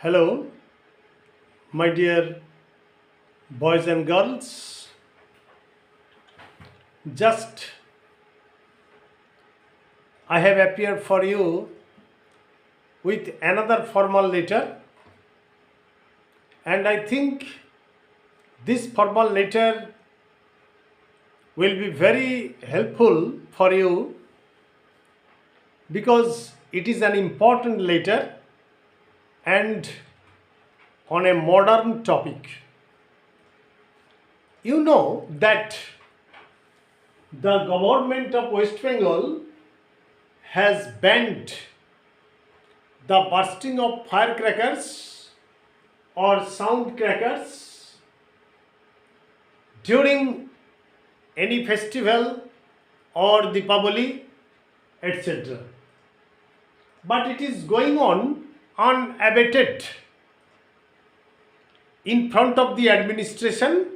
Hello, my dear boys and girls. Just I have appeared for you with another formal letter, and I think this formal letter will be very helpful for you because it is an important letter and on a modern topic. You know that the government of West Bengal has banned the bursting of firecrackers or sound crackers during any festival or Deepavali, etc. But it is going on unabated in front of the administration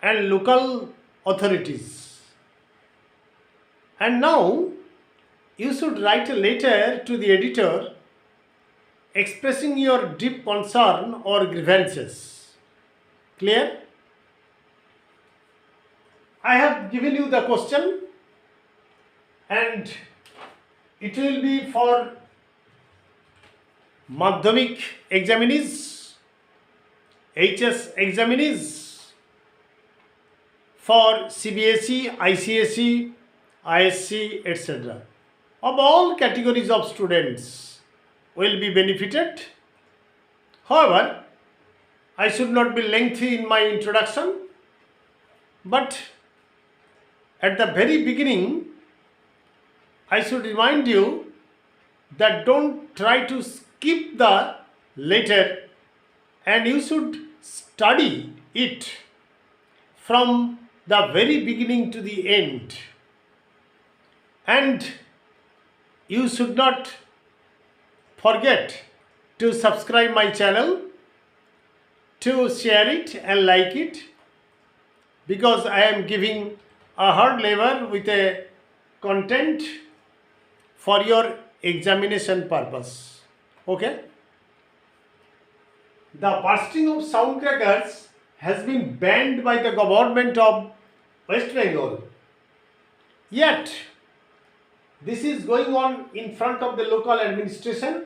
and local authorities. And now you should write a letter to the editor expressing your deep concern or grievances. Clear? I have given you the question and it will be for Madhyamik examinees, HS examinees, for CBSE, ICSE, ISC, etc. Of all categories of students will be benefited. However, I should not be lengthy in my introduction, but at the very beginning, I should remind you that don't try to skip the letter and you should study it from the very beginning to the end. And you should not forget to subscribe my channel, to share it and like it, because I am giving a hard labor with a content for your examination purpose. Okay? The bursting of sound crackers has been banned by the government of West Bengal. Yet, this is going on in front of the local administration.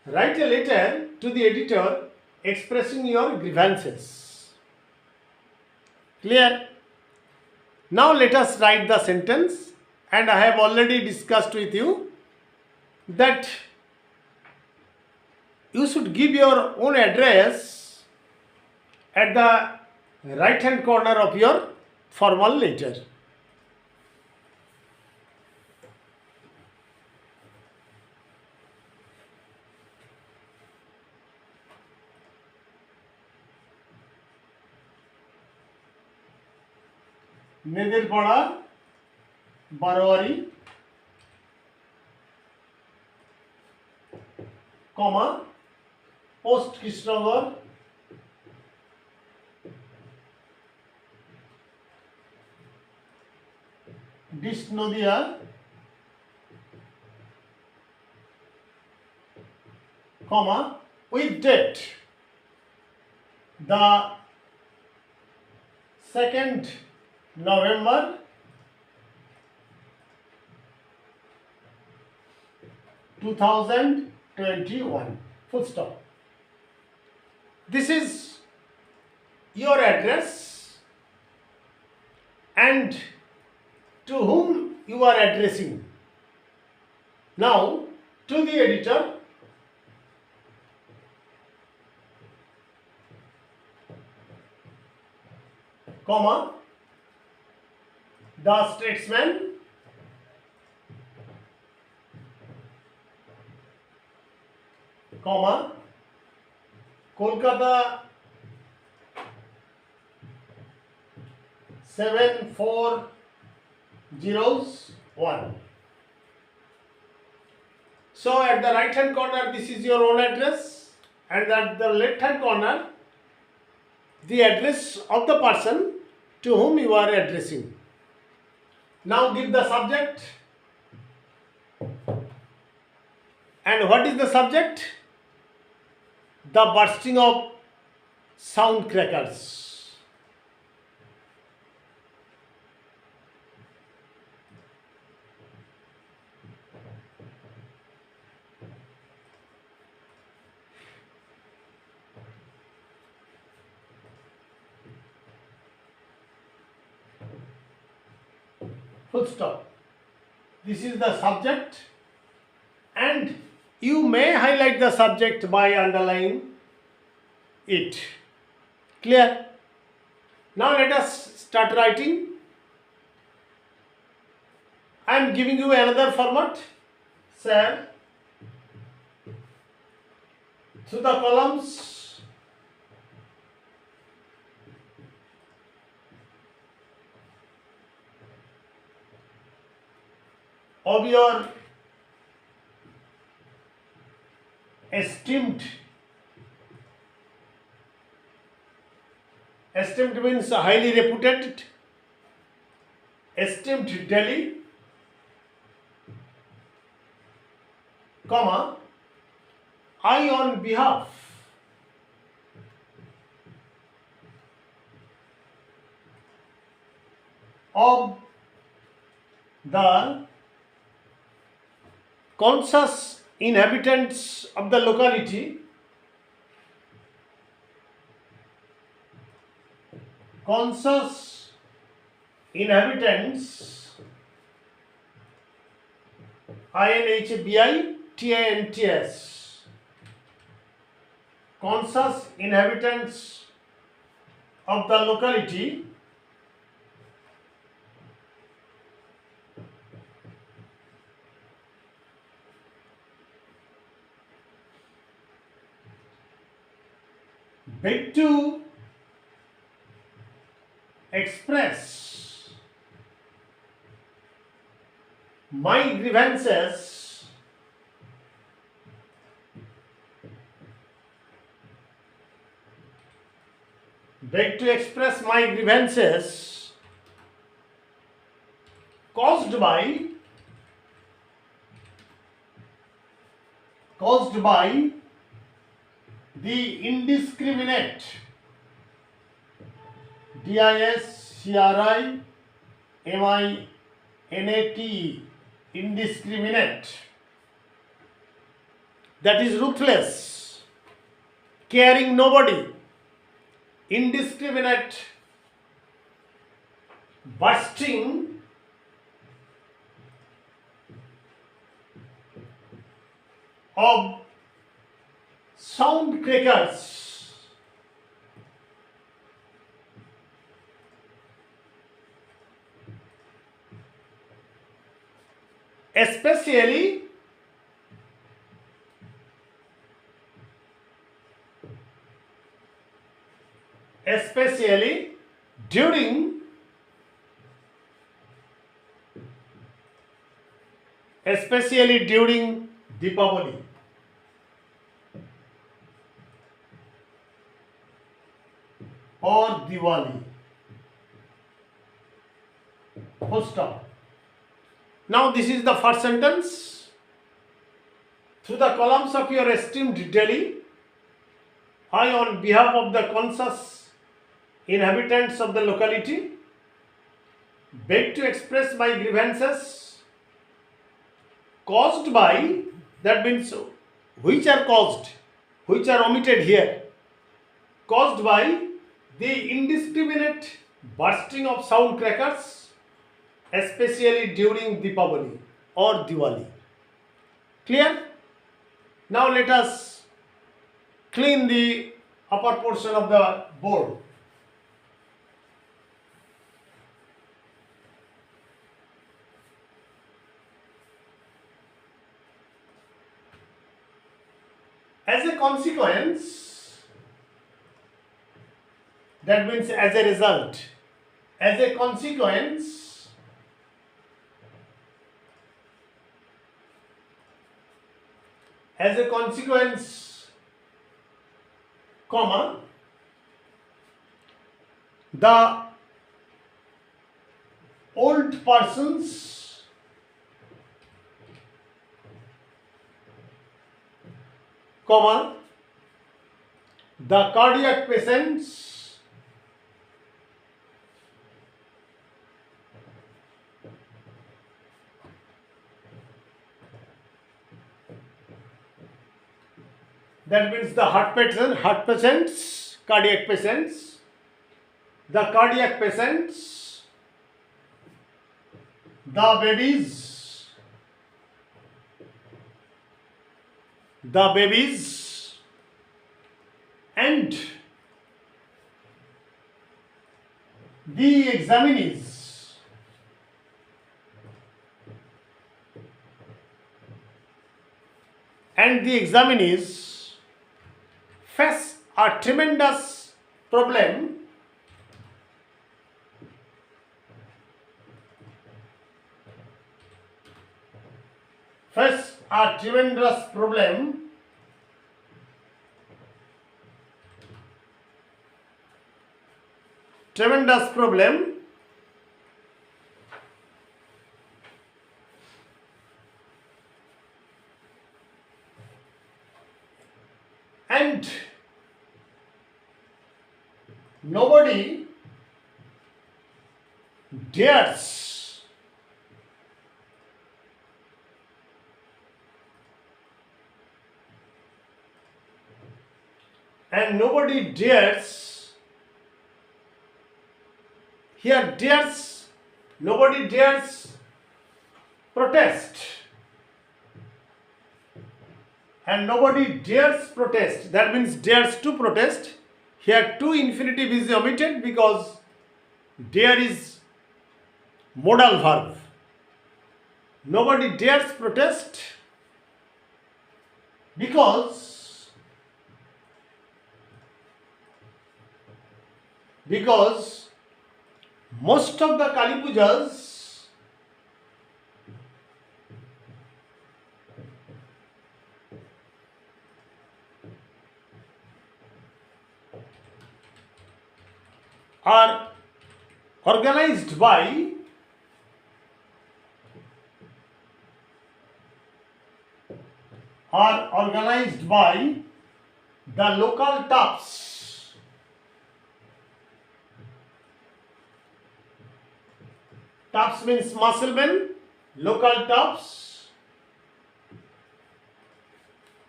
Write a letter to the editor expressing your grievances. Clear? Now let us write the sentence, and I have already discussed with you that you should give your own address at the right hand corner of your formal letter. Nederpara বারোয়ারি comma post Krishnanagar dist Nadia comma with date the 2nd November 2021. Full stop. This is your address and to whom you are addressing. Now to the editor, comma, the statesman, comma, Kolkata 74001. So at the right hand corner this is your own address, and at the left hand corner the address of the person to whom you are addressing. Now give the subject. And what is the subject? the bursting of sound crackers. Full stop. This is the subject, and you may highlight the subject by underlining it. Clear? Now let us start writing. I am giving you another format. Sir, through the columns of your esteemed means highly reputed, esteemed daily, comma, I on behalf of the conscious inhabitants of the locality, conscious inhabitants, INHBITANTS, conscious inhabitants of the locality beg to express my grievances caused by the indiscriminate DISCRIMINATE indiscriminate, that is ruthless, caring nobody, indiscriminate bursting of sound crackers, especially during Deepavali. Or Diwali. Full stop. Now this is the first sentence. Through the columns of your esteemed Delhi, I, on behalf of the conscious inhabitants of the locality, beg to express my grievances caused by, that means which are caused, which are omitted here, caused by the indiscriminate bursting of sound crackers, especially during Deepavali or Diwali. Clear? Now let us clean the upper portion of the board. As a consequence, that means as a result, as a consequence, comma, the old persons comma, the cardiac patients, that means the heart patients, cardiac patients, the cardiac patients, the babies, and the examinees. And the examinees face a tremendous problem face a tremendous problem and nobody dares here dares nobody dares protest, and nobody dares protest, that means dares to protest. Here to infinitive is omitted because dare is modal verb. Nobody dares protest because most of the Kali Pujas are organized by the local toughs. Toughs means muscle men, local toughs,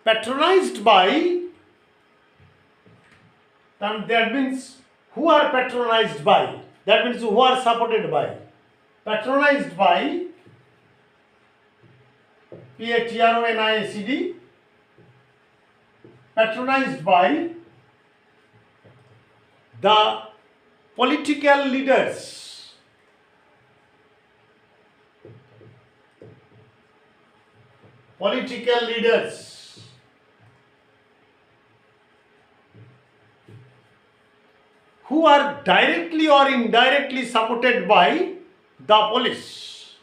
patronized by, and that means who are patronized by, that means who are supported by, patronized by, patronized, patronized by the political leaders, who are directly or indirectly supported by the police,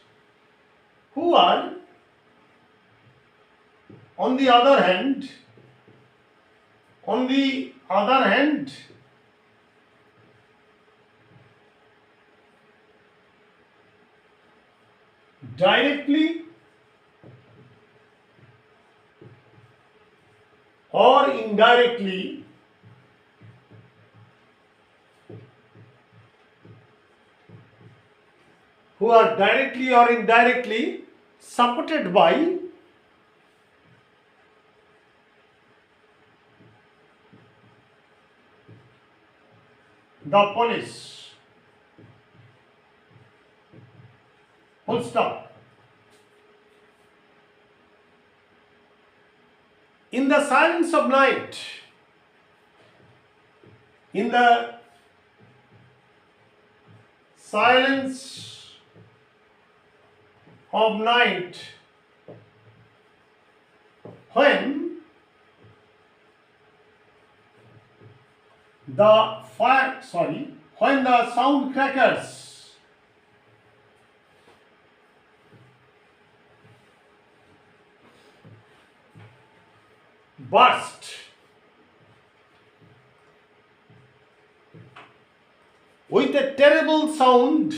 who are on the other hand directly or indirectly supported by the police. Full stop. In the silence of night, in the silence of night, when the sound crackers burst with a terrible sound,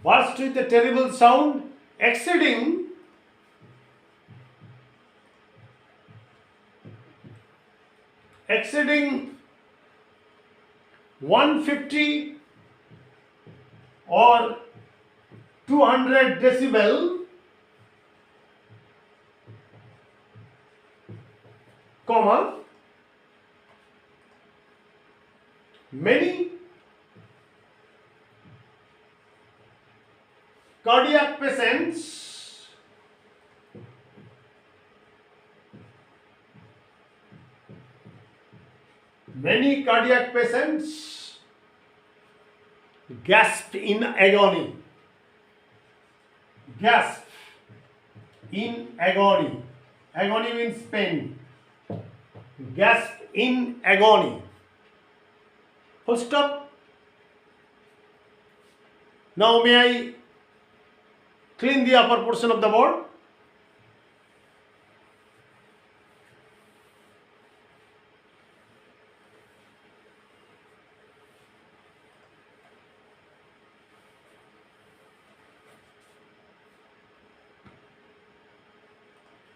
burst with a terrible sound exceeding 150 or 200 decibel, comma, many cardiac patients gasp in agony. Gasp in agony. Agony means pain. Gasp in agony. Full stop. Now may I clean the upper portion of the board?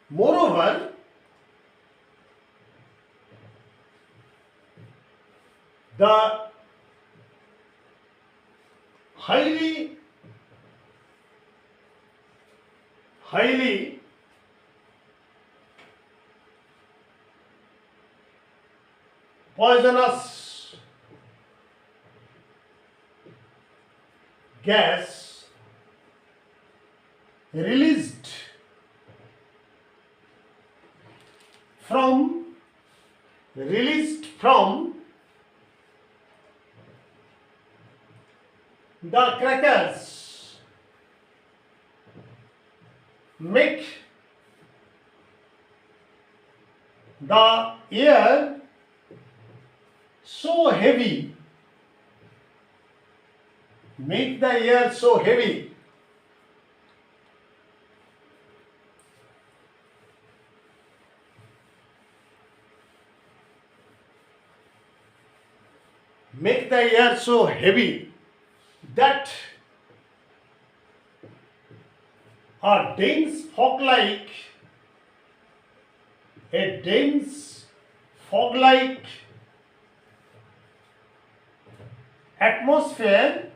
Moreover, the highly poisonous gas released from the crackers make the air so heavy, that a dense fog-like atmosphere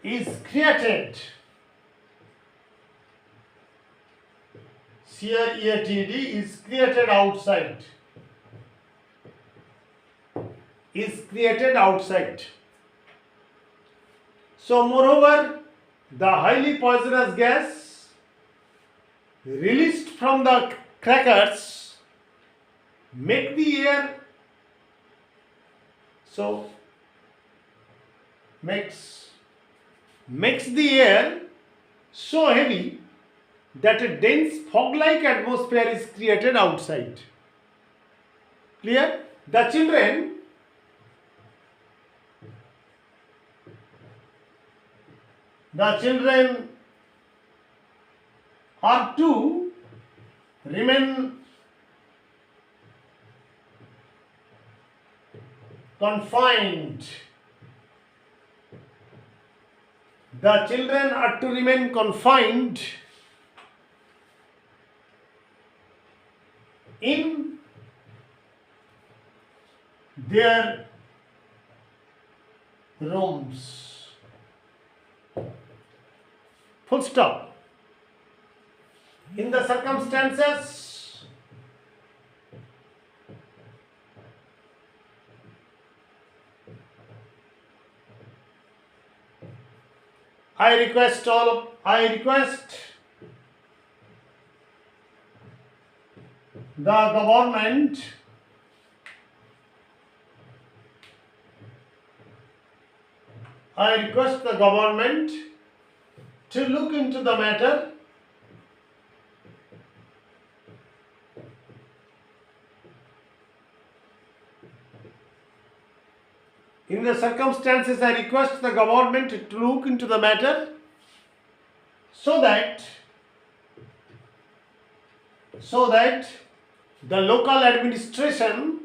is created. CREATED is created outside. So moreover, the highly poisonous gas released from the crackers make the air makes the air so heavy that a dense fog-like atmosphere is created outside. Clear? The children are to remain confined. The children are to remain confined in their rooms. Full stop. In the circumstances I request the government to look into the matter in the circumstances. I request the government to look into the matter so that the local administration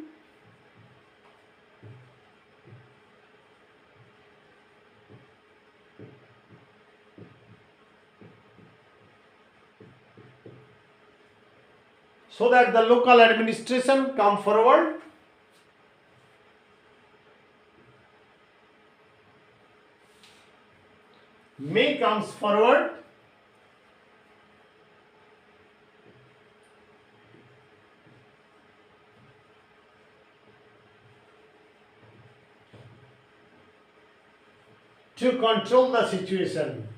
so that the local administration come forward may comes forward to control the situation.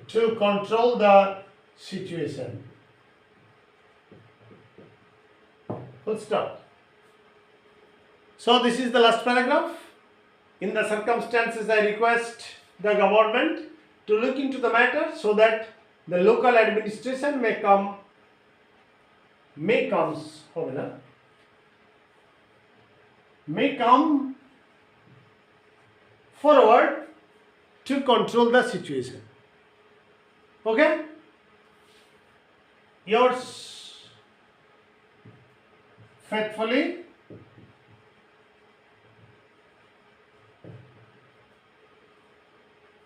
To control the situation. Full stop. So this is the last paragraph. In the circumstances, I request the government to look into the matter so that the local administration may come forward to control the situation. Okay? Yours faithfully,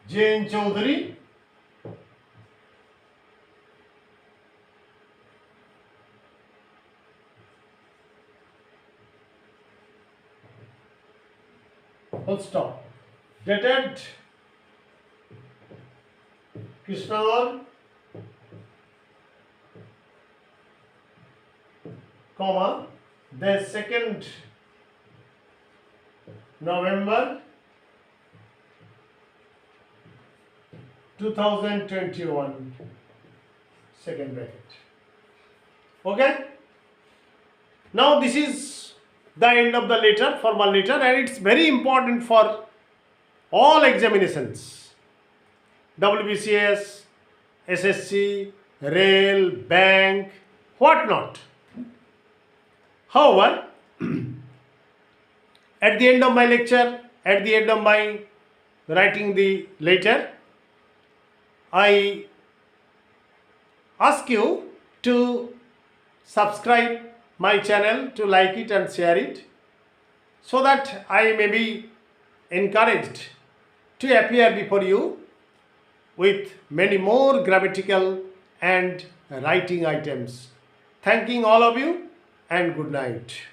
Jane Chaudhary. Full stop. Dated Krishnagir, comma, the 2nd November 2021, second bracket. Okay? Now this is the end of the letter, formal letter, and it's very important for all examinations. WBCS, SSC, Rail, Bank, what not. However, at the end of my lecture, at the end of my writing the letter, I ask you to subscribe my channel, to like it and share it, so that I may be encouraged to appear before you with many more grammatical and writing items. Thanking all of you and good night.